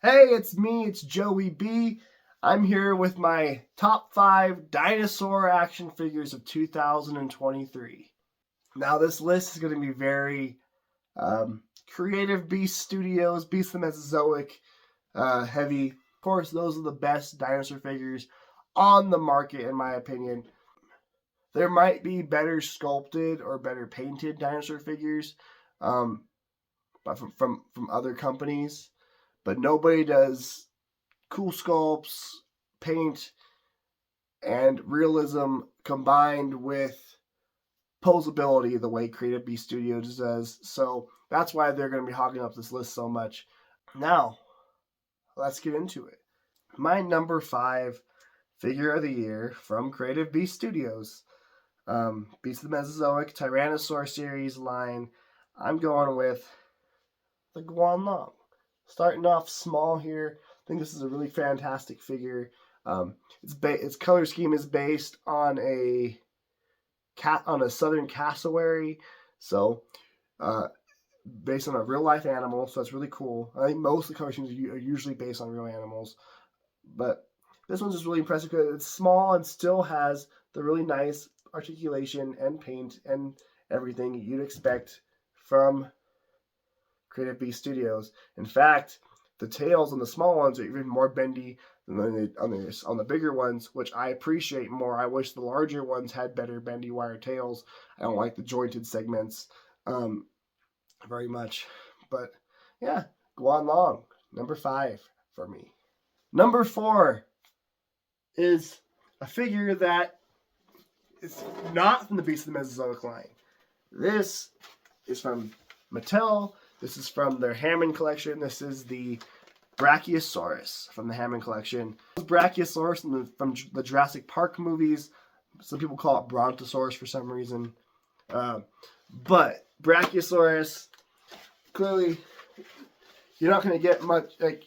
Hey, it's me, it's Joey B. I'm here with my top 5 dinosaur action figures of 2023. Now, this list is going to be very Creative Beast Studios, Beast of the Mesozoic heavy. Of course, those are the best dinosaur figures on the market, in my opinion. There might be better sculpted or better painted dinosaur figures um, but from other companies, but nobody does cool sculpts, paint, and realism combined with posability the way Creative Beast Studios does. So that's why they're going to be hogging up this list so much. Now, let's get into it. My number 5 figure of the year from Creative Beast Studios, Beast of the Mesozoic Tyrannosaur series line. I'm going with the Guanlong. Starting off small here. I think this is a really fantastic figure. Its color scheme is based on a southern cassowary, so based on a real life animal. So that's really cool. I think most of the color schemes are usually based on real animals, but this one's just really impressive because it's small and still has the really nice articulation and paint and everything you'd expect from Creative Beast Studios. In fact, the tails on the small ones are even more bendy than on the bigger ones, which I appreciate more. I wish the larger ones had better bendy wire tails. I don't like the jointed segments very much. But yeah, Guan Long, number 5 for me. Number 4 is a figure that is not from the Beast of the Mesozoic line. This is from Mattel. This is from their Hammond collection. This is the Brachiosaurus from the Hammond collection. Brachiosaurus from the Jurassic Park movies. Some people call it Brontosaurus for some reason. But Brachiosaurus, clearly, you're not going to get much. Like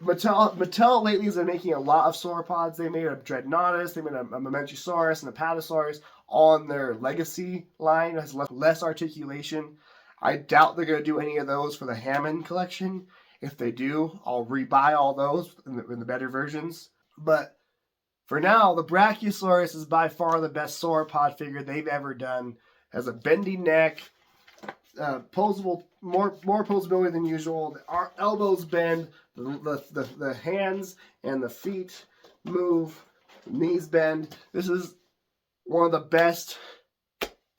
Mattel lately has been making a lot of sauropods. They made a Dreadnoughtus, they made a Mamenchisaurus and a Apatosaurus on their Legacy line. It has less articulation. I doubt they're going to do any of those for the Hammond collection. If they do, I'll rebuy all those in the better versions. But for now, the Brachiosaurus is by far the best sauropod figure they've ever done. Has a bendy neck, posable, more posability than usual. Our elbows bend, the hands and the feet move, the knees bend. This is one of the best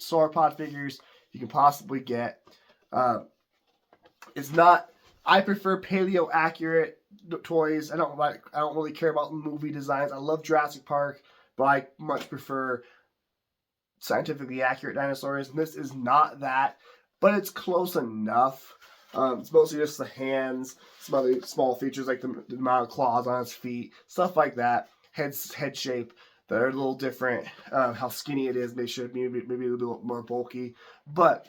sauropod figures you can possibly get. It's not. I prefer paleo accurate toys. I don't really care about movie designs. I love Jurassic Park, but I much prefer scientifically accurate dinosaurs. And this is not that, but it's close enough. It's mostly just the hands, some other small features like the amount of claws on its feet, stuff like that. Head shape that are a little different. How skinny it is, maybe a little bit more bulky, but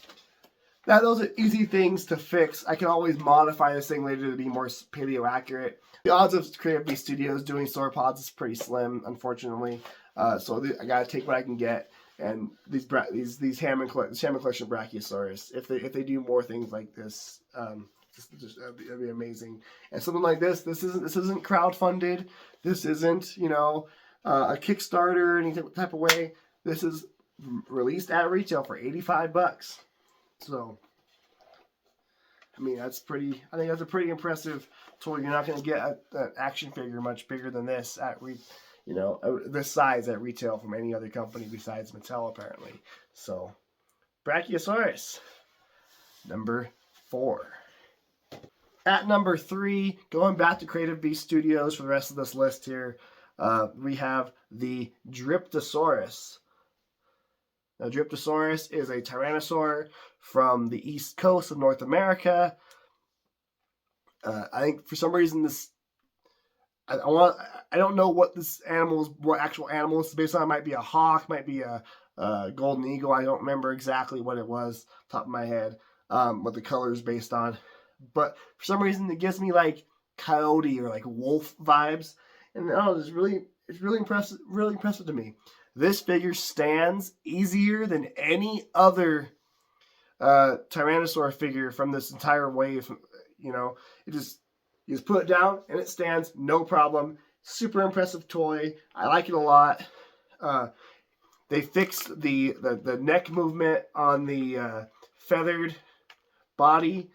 those are easy things to fix. I can always modify this thing later to be more paleo accurate. The odds of Creative Beast Studios doing sauropods is pretty slim, unfortunately. So I gotta take what I can get. And these Hammond collection Brachiosaurus, if they do more things like this, that'd be amazing. And something like this isn't crowdfunded. This isn't a Kickstarter any type of way. This is released at retail for $85. So, I mean, I think that's a pretty impressive toy. You're not going to get an action figure much bigger than this this size at retail from any other company besides Mattel, apparently. So, Brachiosaurus, number 4. At number 3, going back to Creative Beast Studios for the rest of this list here, we have the Dryptosaurus. Now, Dryptosaurus is a tyrannosaur from the east coast of North America. I think for some reason I don't know what actual animal is based on. It might be a hawk, might be a golden eagle. I don't remember exactly what it was, top of my head, what the color is based on. But for some reason, it gives me like coyote or like wolf vibes, and it's really impressive to me. This figure stands easier than any other Tyrannosaur figure from this entire wave. It just You just put it down and it stands, no problem. Super impressive toy. I like it a lot. They fixed the neck movement on the feathered body.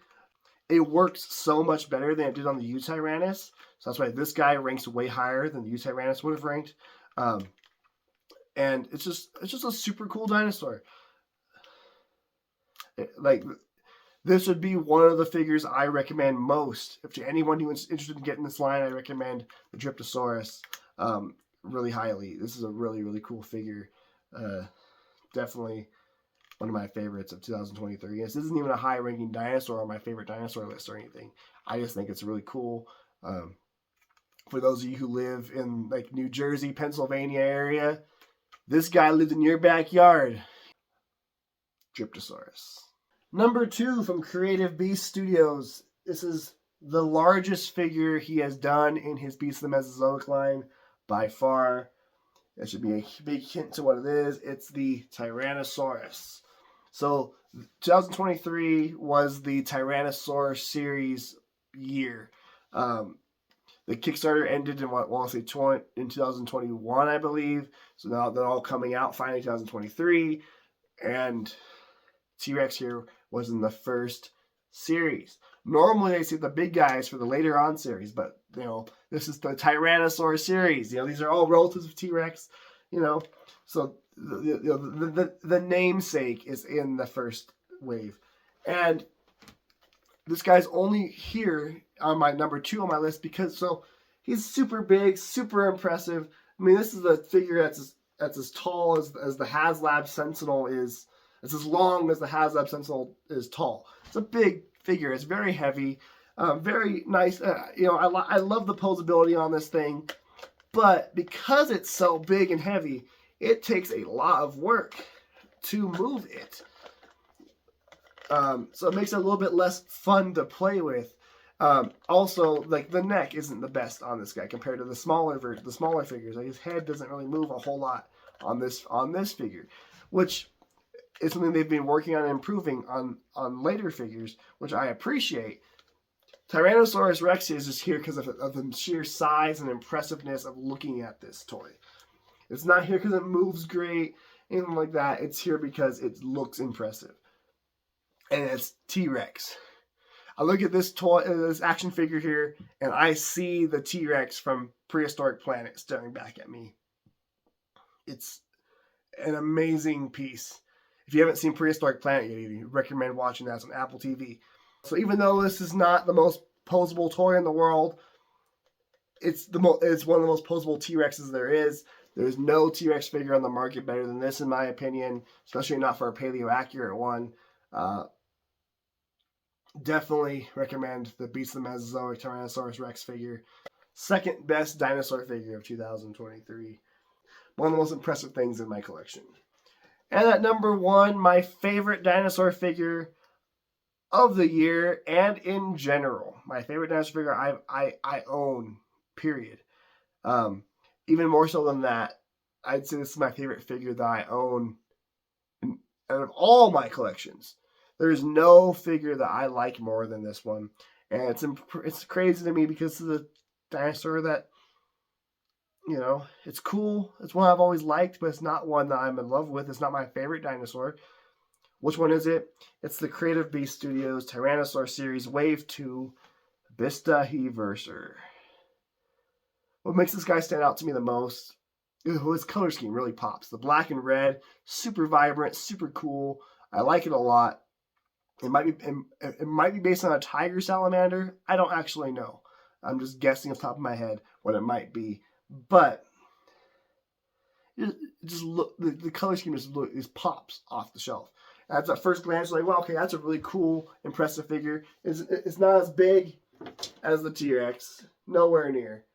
It works so much better than it did on the U-Tyrannus. So that's why this guy ranks way higher than the U-Tyrannus would have ranked. And it's just a super cool dinosaur. Like, this would be one of the figures I recommend most. If to anyone who's interested in getting this line, I recommend the Dryptosaurus really highly. This is a really, really cool figure. Definitely one of my favorites of 2023. This isn't even a high-ranking dinosaur on my favorite dinosaur list or anything. I just think it's really cool. For those of you who live in like New Jersey, Pennsylvania area, this guy lived in your backyard. Dryptosaurus. Number 2 from Creative Beast Studios. This is the largest figure he has done in his Beast of the Mesozoic line by far. That should be a big hint to what it is. It's the Tyrannosaurus. So 2023 was the Tyrannosaur series year. The Kickstarter ended in in 2021, I believe. So now they're all coming out finally 2023. And T-Rex here was in the first series. Normally they see the big guys for the later on series, but this is the Tyrannosaur series. These are all relatives of T-Rex. So the namesake is in the first wave, and this guy's only here on my number 2 on my list because he's super big, super impressive. I mean, this is a figure that's as tall as the HasLab Sentinel is. It's as long as the HasLab Sentinel is tall. It's a big figure. It's very heavy, very nice. I love the posability on this thing, but because it's so big and heavy, it takes a lot of work to move it. So it makes it a little bit less fun to play with. Also, like, the neck isn't the best on this guy compared to the smaller figures. Like, his head doesn't really move a whole lot on this figure, which is something they've been working on improving on later figures, which I appreciate. Tyrannosaurus Rex is just here because of the sheer size and impressiveness of looking at this toy. It's not here because it moves great, anything like that. It's here because it looks impressive. And it's T-Rex. I look at this toy, this action figure here, and I see the T-Rex from Prehistoric Planet staring back at me. It's an amazing piece. If you haven't seen Prehistoric Planet yet, I recommend watching that. It's on Apple TV. So even though this is not the most posable toy in the world, it's one of the most posable T-Rexes there is. There's no T-Rex figure on the market better than this, in my opinion, especially not for a paleo-accurate one. Definitely recommend the Beast of the Mesozoic Tyrannosaurus Rex figure. Second best dinosaur figure of 2023. One of the most impressive things in my collection. And at number 1, my favorite dinosaur figure of the year and in general. My favorite dinosaur figure I own, period. Even more so than that, I'd say this is my favorite figure that I own out of all my collections. There's no figure that I like more than this one. And it's crazy to me because it's a dinosaur that, it's cool. It's one I've always liked, but it's not one that I'm in love with. It's not my favorite dinosaur. Which one is it? It's the Creative Beast Studios Tyrannosaur Series Wave 2 Bistaheverser. What makes this guy stand out to me the most, his color scheme really pops. The black and red, super vibrant, super cool. I like it a lot. It might be based on a tiger salamander. I don't actually know. I'm just guessing off the top of my head what it might be. But just look, the color scheme just pops off the shelf. At that first glance, like, well, okay, that's a really cool, impressive figure. It's not as big as the T-Rex, nowhere near,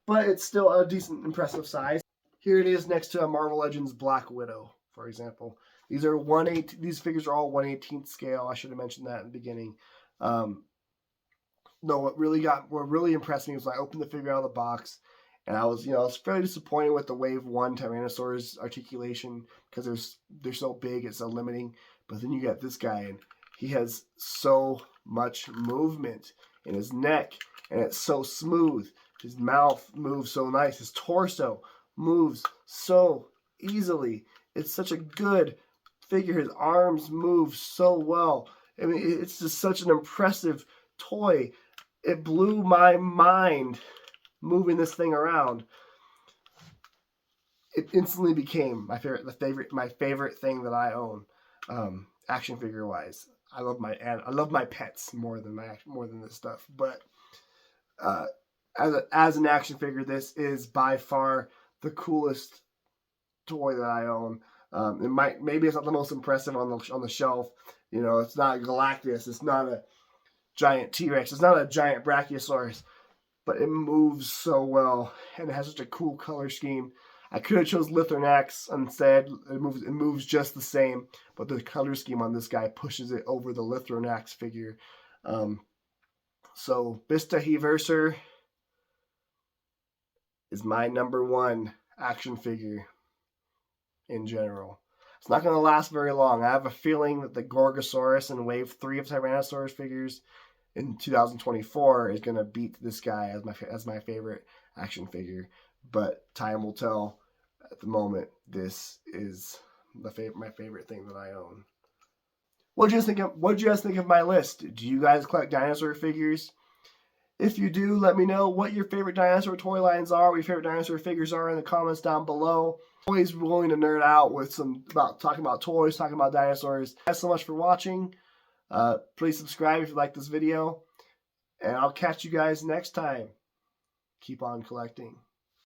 but it's still a decent, impressive size. Here it is next to a Marvel Legends Black Widow, for example. These figures are all 1/18th scale. I should have mentioned that in the beginning. What really impressed me was when I opened the figure out of the box, and I was fairly disappointed with the Wave 1 Tyrannosaurus articulation because they're so big, it's so limiting. But then you get this guy, and he has so much movement in his neck, and it's so smooth. His mouth moves so nice. His torso moves so easily. It's such a good figure. His arms move so well. I mean, it's just such an impressive toy. It blew my mind moving this thing around. It instantly became my favorite thing that I own, action figure wise. I love my pets more than this stuff. But as an action figure, this is by far the coolest toy that I own. Maybe it's not the most impressive on the shelf. You know, it's not Galactus. It's not a giant T-Rex. It's not a giant Brachiosaurus. But it moves so well, and it has such a cool color scheme. I could have chose Lithornax instead. It moves just the same, but the color scheme on this guy pushes it over the Lithornax figure. So Bista Heverser is my #1 action figure in general. It's not going to last very long. I have a feeling that the Gorgosaurus in Wave 3 of Tyrannosaurus figures in 2024 is going to beat this guy as my favorite action figure. But time will tell. At the moment, this is my favorite thing that I own. What did you guys think of my list? Do you guys collect dinosaur figures? If you do, let me know what your favorite dinosaur toy lines are, what your favorite dinosaur figures are in the comments down below. Always willing to nerd out with talking about toys, talking about dinosaurs. Thanks so much for watching. Please subscribe if you like this video, and I'll catch you guys next time. Keep on collecting.